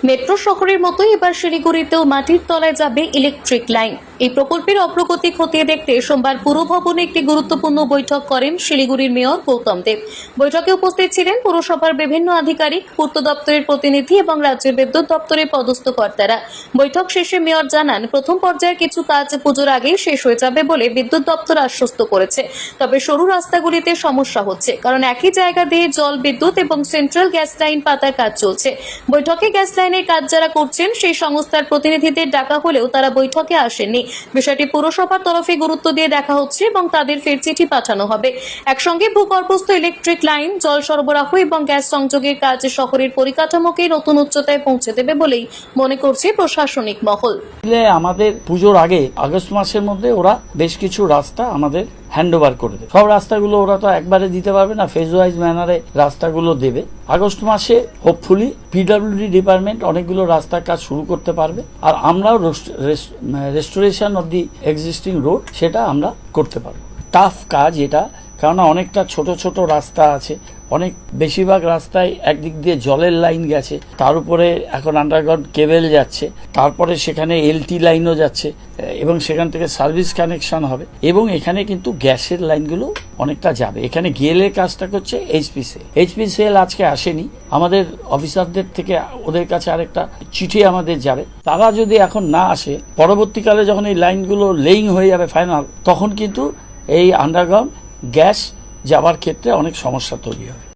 Metro শহরের মতোই এবার শিলিগুড়িতেও মাটির তলায় যাবে ইলেকট্রিক লাইন। এই প্রকল্পের অগ্রগতি খতিয়ে দেখতে সোমবার পুরভবনে একটি গুরুত্বপূর্ণ বৈঠক করেন শিলিগুড়ির মেয়র গৌতম দেব। বৈঠকে উপস্থিত ছিলেন পুরসভার বিভিন্ন আধিকারিক, পূর্ত দপ্তরের প্রতিনিধি এবং রাজ্যের বিদ্যুৎ দপ্তরের পদস্থ কর্তারা। বৈঠক শেষে মেয়র জানান, প্রথম পর্যায়ের কিছু কাজ পুজোর আগেই শেষ হয়ে যাবে বলে বিদ্যুৎ দপ্তর আশ্বস্ত করেছে। তবে সরু রাস্তাগুলিতে সমস্যা হচ্ছে, কারণ একই জায়গা দিয়ে জল, বিদ্যুৎ এবং সেন্ট্রাল গ্যাস লাইন পাতার কাজ চলছে। বৈঠকে গ্যাস লাইনের কাজ যারা করছেন সেই সংস্থার প্রতিনিধিদের ডাকা হলেও তারা বৈঠকে আসেননি। বিষয়টি পুরসভার তরফে গুরুত্ব দিয়ে দেখা হচ্ছে এবং তাদের ফের চিঠি পাঠানো হবে। একসঙ্গে ভূগর্ভস্থ ইলেকট্রিক লাইন, জল সরবরাহ এবং গ্যাস সংযোগের কাজ শহরের পরিকাঠামোকে নতুন উচ্চতায় পৌঁছে দেবে বলেই মনে করছে প্রশাসনিক মহল। আমাদের পুজোর আগে আগস্ট মাসের মধ্যে ওরা বেশ কিছু রাস্তা আমাদের হ্যান্ডওভার করে দেবে। সব রাস্তাগুলো ওরা তো একবারে দিতে পারবে না, ফেজ ওয়াইজ ম্যানারে রাস্তাগুলো দেবে। আগস্ট মাসে হোপফুলি পিডব্লিউডি ডিপার্টমেন্ট অনেকগুলো রাস্তার কাজ শুরু করতে পারবে, আর আমরাও restoration of the existing road সেটা আমরা করতে পারবো। টাফ কাজ এটা, কারণ অনেকটা ছোট ছোট রাস্তা আছে, অনেক বেশিরভাগ রাস্তায় একদিক দিয়ে জলের লাইন গেছে, তার উপরে এখন আন্ডারগ্রাউন্ড কেবল যাচ্ছে, তারপরে সেখানে এলটি লাইনও যাচ্ছে এবং সেখান থেকে সার্ভিস কানেকশন হবে, এবং এখানে কিন্তু গ্যাসের লাইনগুলো অনেকটা যাবে। এখানে গিএলের কাজটা করছে এইচপিসিএল আজকে আসেনি, আমাদের অফিসারদের থেকে ওদের কাছে আরেকটা চিঠি আমাদের যাবে। তারা যদি এখন না আসে, পরবর্তীকালে যখন এই লাইনগুলো লেইং হয়ে যাবে ফাইনাল, তখন কিন্তু এই আন্ডারগ্রাউন্ড গ্যাস যাবার ক্ষেত্রে অনেক সমস্যা তৈরি হবে।